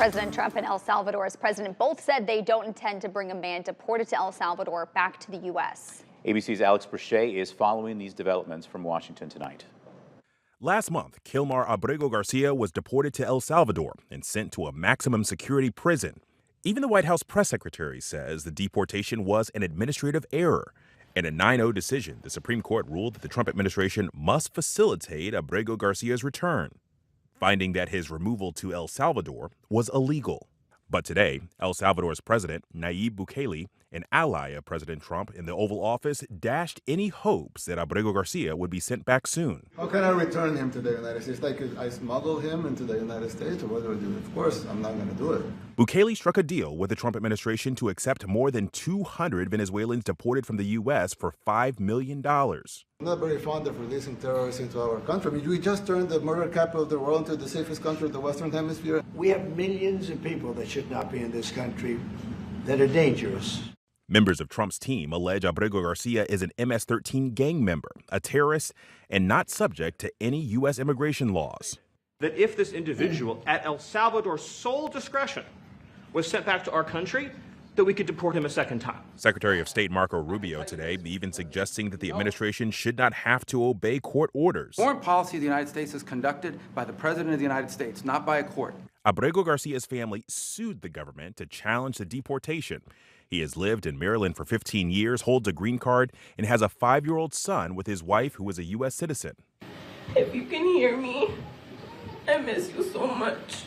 President Trump and El Salvador's president both said they don't intend to bring a man deported to El Salvador back to the U.S. ABC's Alex Brachet is following these developments from Washington tonight. Last month, Kilmar Abrego Garcia was deported to El Salvador and sent to a maximum security prison. Even the White House press secretary says the deportation was an administrative error. In a 9-0 decision, the Supreme Court ruled that the Trump administration must facilitate Abrego Garcia's return, finding that his removal to El Salvador was illegal. But today, El Salvador's president, Nayib Bukele, an ally of President Trump in the Oval Office, dashed any hopes that Abrego Garcia would be sent back soon. How can I return him to the United States? Like I smuggle him into the United States, or what do I do? Of course, I'm not going to do it. Bukele struck a deal with the Trump administration to accept more than 200 Venezuelans deported from the U.S. for $5 million. I'm not very fond of releasing terrorists into our country. We just turned the murder capital of the world into the safest country of the Western Hemisphere. We have millions of people that should not be in this country that are dangerous. Members of Trump's team allege Abrego Garcia is an MS-13 gang member, a terrorist, and not subject to any U.S. immigration laws. That if this individual, at El Salvador's sole discretion, was sent back to our country, that we could deport him a second time. Secretary of State Marco Rubio today even suggesting that the administration should not have to obey court orders. Foreign policy of the United States is conducted by the President of the United States, not by a court. Abrego Garcia's family sued the government to challenge the deportation. He has lived in Maryland for 15 years, holds a green card, and has a 5-year-old son with his wife, who is a U.S. citizen. If you can hear me, I miss you so much.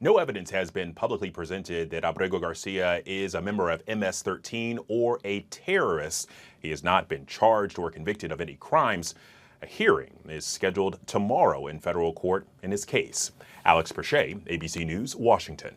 No evidence has been publicly presented that Abrego Garcia is a member of MS-13 or a terrorist. He has not been charged or convicted of any crimes. A hearing is scheduled tomorrow in federal court in his case. Alex Brachet, ABC News, Washington.